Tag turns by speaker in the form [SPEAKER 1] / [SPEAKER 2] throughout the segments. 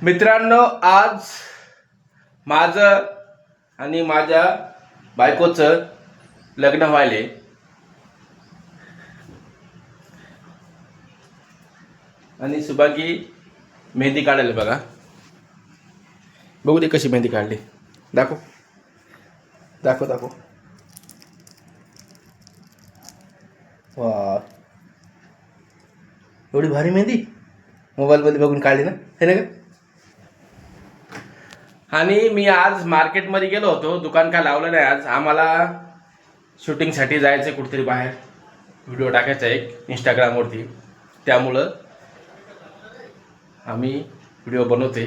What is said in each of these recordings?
[SPEAKER 1] मित्रांनो, आज माझं आणि माझ्या बायकोचं लग्न व्हायले. आणि सुभागी मेहंदी काढायला. बघा बघू दे कशी मेहंदी काढली. दाखव दाखव दाखव. वा, एवढी भारी मेहंदी मोबाईलमध्ये बघून काढली ना, हे ना. आणि मी आज मार्केटमध्ये गेलो होतो. दुकान काय लावलं नाही आज. आम्हाला शूटिंगसाठी जायचं कुठेतरी बाहेर, व्हिडिओ टाकायचा एक इंस्टाग्रामवरती. त्यामुळं आम्ही व्हिडिओ बनवते.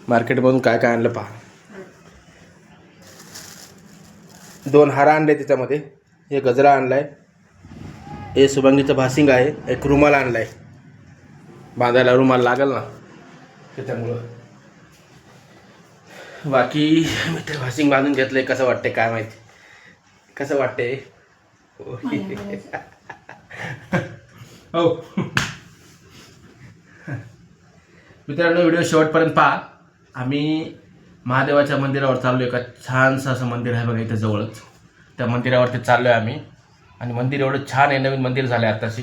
[SPEAKER 1] मार्केटमधून काय काय आणलं पहा. 2 हार आणले, त्याच्यामध्ये एक गजरा आणलाय, हे सुभंगीचं भासिंग आहे, एक रुमाल आणलाय. बांधायला रुमाल लागल ना, त्याच्यामुळं. बाकी मी ते भासिंग बांधून घेतलंय. कसं वाटते काय माहिती, कसं वाटते हो. मित्रांनो, व्हिडिओ शेवटपर्यंत पहा. आम्ही महादेवाच्या मंदिरावर चाललो आहे. का छानसं असं मंदिर आहे बघा इथं जवळच. त्या मंदिरावरती चाललो आहे आम्ही. आणि मंदिर एवढं छान आहे, नवीन मंदिर झालं आहे आत्ताशी.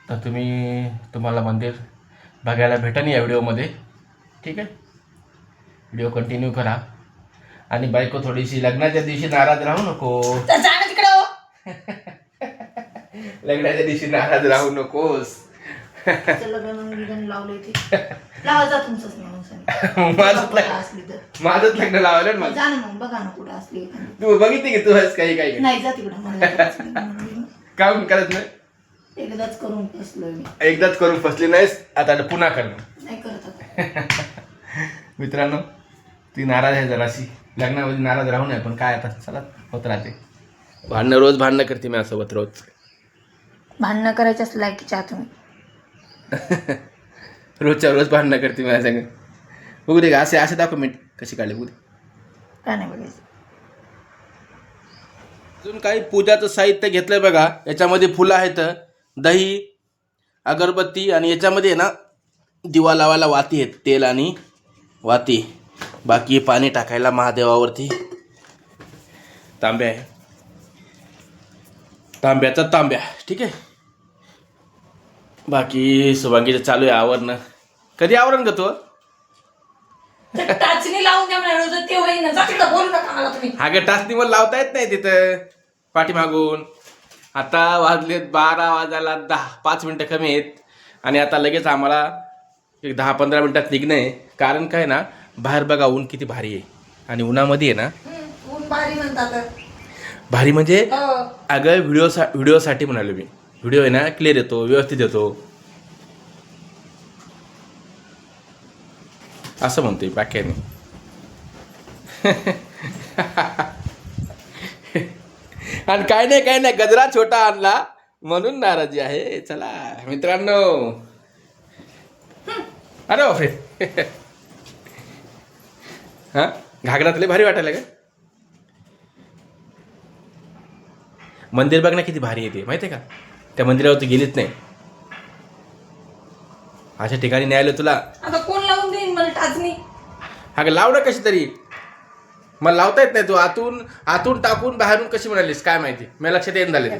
[SPEAKER 1] तर तुम्हाला मंदिर बघायला भेटेल या व्हिडिओमध्ये. ठीक आहे, व्हिडिओ कंटिन्यू करा. आणि बायको थोडीशी लग्नाच्या दिवशी नाराज राहू नको. लग्नाच्या दिवशी नाराज राहू नकोस. माझंच लग्न लावलं ना. तू बघितली की तू हस काही काही काम करत नाही. एकदाच करून फसली नाहीस, आता पुन्हा करणार. मित्रांनो, ती नाराज आहे जराशी. लग्नामध्ये नाराज राहू नये, पण काय आता चला होत राहते. रोज भांडणं करते माझ्यासोबत. रोज
[SPEAKER 2] भांडणं करायच्याच लायकीची आहात तुम्ही.
[SPEAKER 1] रोजच्या रोज भांडणं करते माझ्या संग. बघू दे, असे दाखव मी कशी काढली. बघू दे,
[SPEAKER 2] काय नाही बघायचं.
[SPEAKER 1] अजून काही पूजाचं साहित्य घेतलंय बघा. याच्यामध्ये फुलं आहेत, दही, अगरबत्ती, आणि याच्यामध्ये ना दिवा लावायला वाती आहेत, तेल आणि वाती. बाकी पाणी टाकायला महादेवावरती तांब्या आहे, तांब्याचा तांब्या. ठीक आहे. बाकी शुभांगीचं चालू आहे आवरणं. कधी आवरण ग तू?
[SPEAKER 2] टाचणी लावून द्या म्हणाल ते होईना. जा तिकडे, बोलू नका मला तुम्ही.
[SPEAKER 1] हा ग, टाचणी मला लावता येत नाही तिथं पाठीमागून. आता वाजलेत 12 वाजायला 5 मिनटं कमी आहेत. आणि आता लगेच आम्हाला एक 10-15 मिनटात निघणं आहे. कारण काय ना, बाहेर बघा ऊन किती भारी आहे. आणि उन्हामध्ये आहे ना,
[SPEAKER 2] ऊन भारी म्हणतात.
[SPEAKER 1] भारी म्हणजे अगं व्हिडिओसाठी म्हणालो मी. व्हिडिओ आहे ना क्लिअर येतो, व्यवस्थित येतो, असं म्हणतोय बाक्याने. आणि काय नाही गजरा छोटा आणला म्हणून नाराजी आहे. चला मित्रांनो, अरे बापरे. हा, घागरातले भारी वाटायला का? मंदिर बघ ना किती भारी येते माहिती आहे का. त्या मंदिरावर तू गेलीच नाही. अशा ठिकाणी नाही आलं तुला.
[SPEAKER 2] आता कोण लावून देईन मला टाचणी?
[SPEAKER 1] हा का, लाव ना कशी तरी. मला लावता येत नाही. तू आतून टाकून बाहेरून कशी म्हणालीस काय माहिती, मला लक्षात येऊन झाले.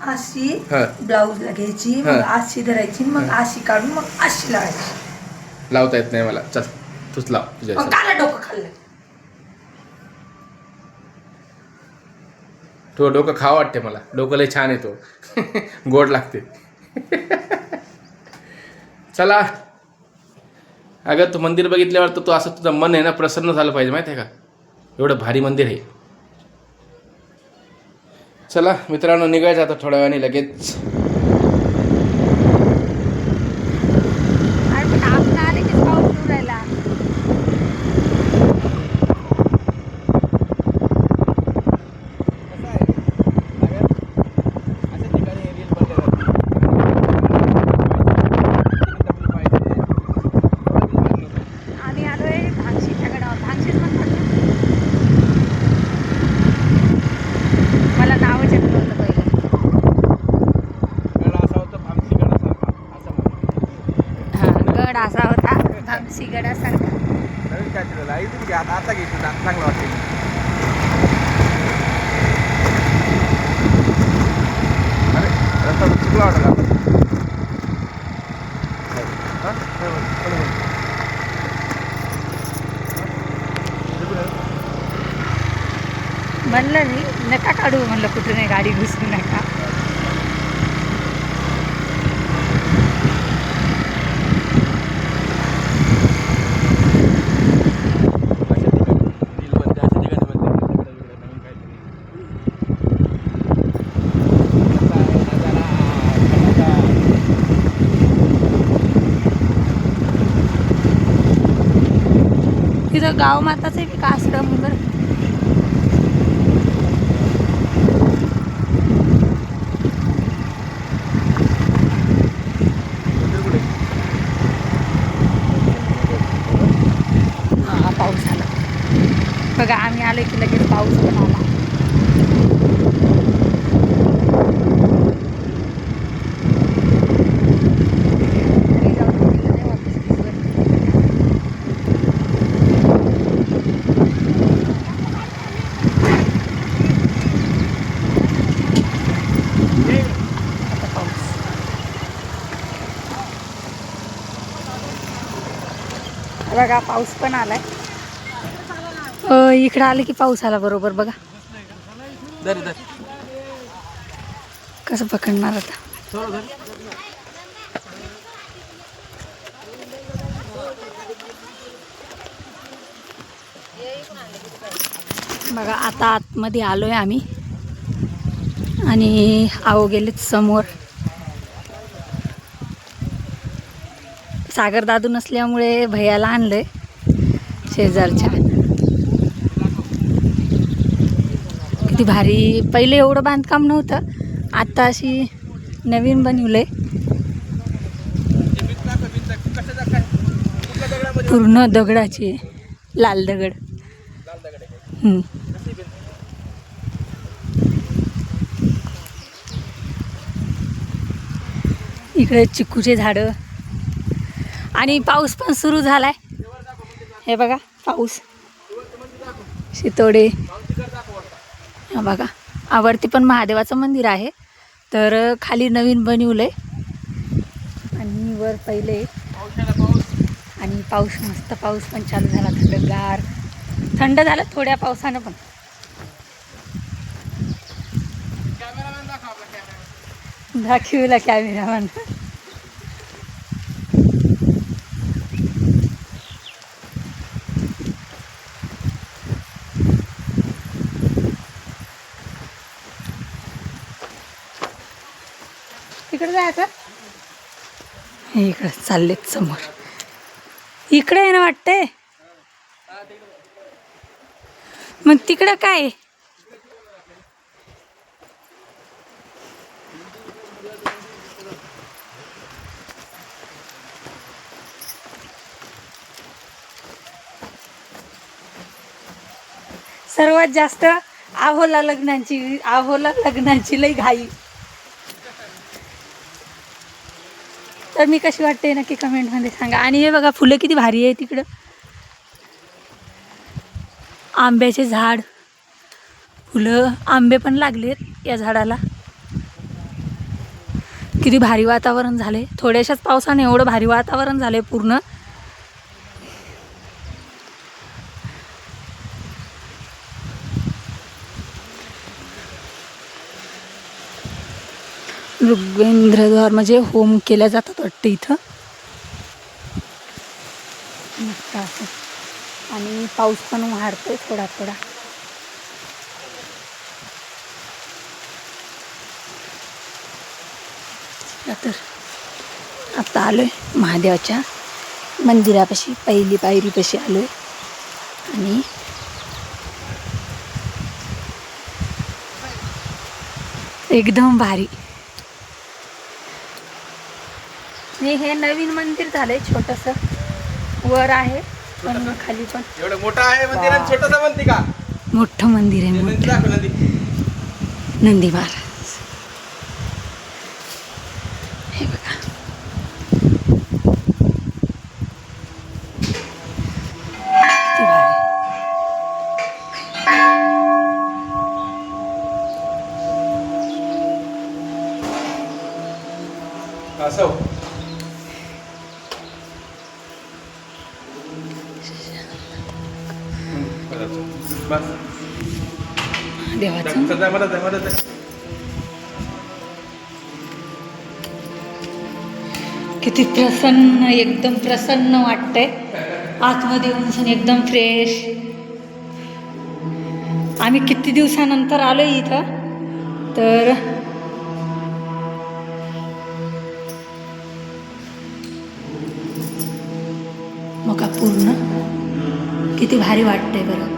[SPEAKER 2] अशी ब्लाऊजला घ्यायची, मग अशी धरायची, मग अशी काढून मग अशी लावायची.
[SPEAKER 1] लावता येत नाही मला. चल तूच लाव तुझ्या.
[SPEAKER 2] काला डोकं खाल्लं.
[SPEAKER 1] तो डोकं खावं वाटते मला. डोकं लय छान येतो, गोड लागते. चला. अगं, तू मंदिर बघितल्यावर तर तू असं तुझं मन आहे ना प्रसन्न झालं पाहिजे माहिती आहे का. एवढं भारी मंदिर आहे. चला मित्रांनो, निघायचं आता थोड्या वेळाने लगेच.
[SPEAKER 2] मड असा होता भामसीगडासारखा.
[SPEAKER 1] नवीन काय तुला इथून घ्या आता घे तुला चांगलं वाटेल. अरे रस्ता चुकला वाटला आता.
[SPEAKER 2] म्हणलं नाही नका काढू म्हणलं कुठं नाही गाडी घुसू नका. तिथं गाव माताचं आहे का आश्रम बरं. हा पाऊस आला बघा. आम्ही आलो की लगेच पाऊस पण आला. बघा पाऊस पण आलाय. इकडं आलं की पाऊस आला बरोबर. बघा कसं पकडणार आता. बघा आता आतमध्ये आलोय आम्ही आणि आहो गेलेत समोर. सागर दादू नसल्यामुळे भैयाला आणलंय शेजारच्या. किती भारी. पहिले एवढं बांधकाम नव्हतं, आता अशी नवीन बनवलंय. पूर्ण दगडाची, लाल दगड. इकडे चिकूचे झाडं आणि पाऊस पण सुरू झालाय. हे बघा पाऊस. शितोडे बघा. आवडती पण महादेवाचं मंदिर आहे. तर खाली नवीन बनवलंय आणि वर पहिले. आणि पाऊस मस्त पाऊस पण चालू झाला. थंडगार थंड झालं थोड्या पावसानं पण. दाखवला कॅमेरामॅन. इकडे जायचं. इकडे चाललेत समोर. इकडे आहे ना वाटतंय. मग तिकडं काय. सर्वात जास्त आहोला लग्नाची लई घाई. तर मी कशी वाटते नक्की कमेंटमध्ये सांगा. आणि हे बघा फुलं किती भारी आहे तिकडं. आंब्याचे झाड, फुलं, आंबे पण लागलेत या झाडाला. किती भारी वातावरण झाले. थोड्याशाच पावसाने एवढं भारी वातावरण झाले पूर्ण. ऋग्वेंद्रद्वार म्हणजे होम केल्या जातात वाटतं इथं. मस्त असं. आणि पाऊस पण वाढतोय थोडा थोडा. तर आता आलोय महादेवाच्या मंदिरापाशी. पहिली पायरीपाशी आलोय आणि एकदम भारी. हे नवीन मंदिर झालंय छोटंसं. वर आहे पण खाली पण
[SPEAKER 1] एवढं मोठं आहे मंदिर आणि छोटंसं म्हणते का.
[SPEAKER 2] मोठं मंदिर आहे. नंदी महाराज. हे बघा
[SPEAKER 1] बस
[SPEAKER 2] देवाचं
[SPEAKER 1] सध्या मदत आहे मदत आहे.
[SPEAKER 2] किती प्रसन्न, एकदम प्रसन्न वाटतंय आतमध्ये येऊन सण एकदम फ्रेश. आम्ही किती दिवसानंतर आलोय इथं. तर मग पूर्ण किती भारी वाटतंय बरं.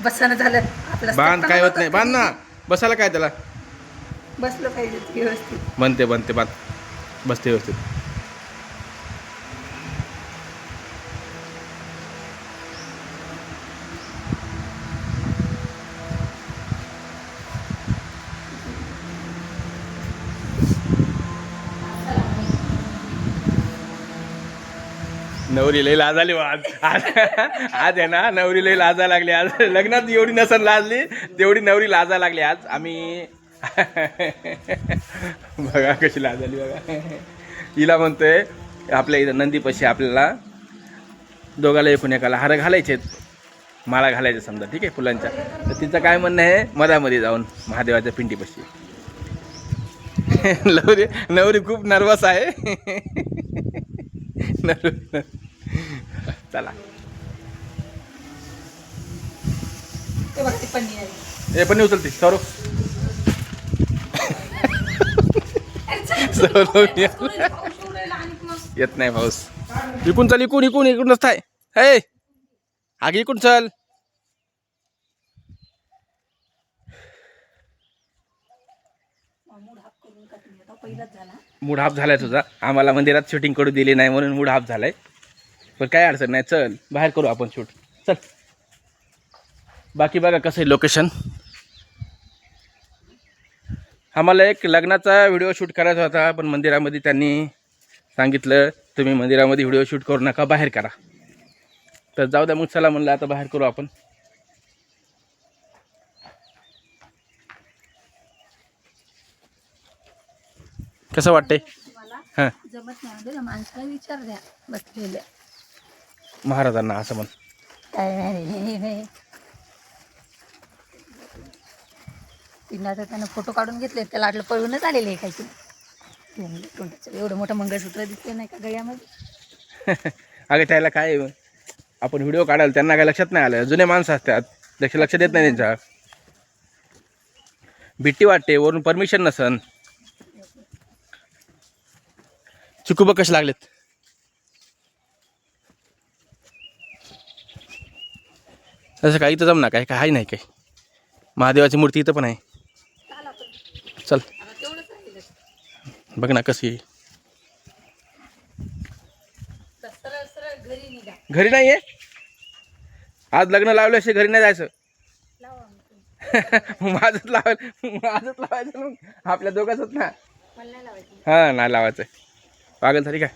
[SPEAKER 2] बसणं झालं आपलं.
[SPEAKER 1] बांध काय होत नाही, बांध ना. बसायला काय त्याला.
[SPEAKER 2] बसलं पाहिजे व्यवस्थित.
[SPEAKER 1] बनते बनते बांध, बसते व्यवस्थित. नवरी लई लाजाली आज आज आज आहे ना, नवरी लई लाजा लागली आज. लग्नात एवढी नसन लाजली तेवढी नवरी लाजा लागली आज. आम्ही बघा कशी लाजाली बघा. हिला म्हणतोय आपल्या इथं नंदीपाशी आपल्याला दोघाला एकूण एकाला हार घालायचे, माळा घालायच्या समजा, ठीक आहे, फुलांच्या. तर तिचं काय म्हणणं आहे, मधामध्ये जाऊन महादेवाच्या पिंडीपाशी. नवरी नवरी खूप नर्वस आहे. चला
[SPEAKER 2] ते बघा ती पन्नी आली.
[SPEAKER 1] हे पण उचलते सौरव. येत नाही पाऊस. इकून चल, इकून इकून इकून नसताय. हे आगे इकून चल. मूड हाफ झालाय तुझा. आम्हाला मंदिरात शूटिंग करू दिली नाही म्हणून मूड हाफ झालाय. पण काय अडचण नाही, चल बाहेर करू आपण शूट. चल. बाकी बघा कसं आहे लोकेशन. आम्हाला एक लग्नाचा व्हिडिओ शूट करायचा होता, पण मंदिरामध्ये त्यांनी सांगितलं तुम्ही मंदिरामध्ये व्हिडिओ शूट करू नका, बाहेर करा. तर जाऊ द्या मग, चला म्हणलं आता बाहेर करू आपण. कसं वाटतंय. हां,
[SPEAKER 2] जमत नाही म्हणजे माणसाला विचार द्या बसलेल्या.
[SPEAKER 1] महाराजांना असं म्हण.
[SPEAKER 2] काय नाही तिला तर त्यानं फोटो काढून घेतले, त्याला वाटलं पळूनच आलेले आहे काही. तोंडाचं एवढं मोठं मंगळसूत्र दिसते नाही का गळ्यामध्ये.
[SPEAKER 1] अगं त्याला काय, आपण व्हिडिओ काढायला त्यांना काय लक्षात नाही आलं. जुने माणसं असतात, लक्ष देत नाही त्यांच्या. भीती वाटते, वरून परमिशन नसन. चिकू बघ कसे लागलेत. तसं काही इथं जमना काय, काही नाही काही. महादेवाची मूर्ती इथं पण आहे. चल बघ ना कशी. घरी नाही आहे आज, लग्न लावल्याशिवाय घरी नाही जायचं. माझंच लावायचं आपल्या दोघांच ना. हां नाही लावायचं. पागल झाली काय.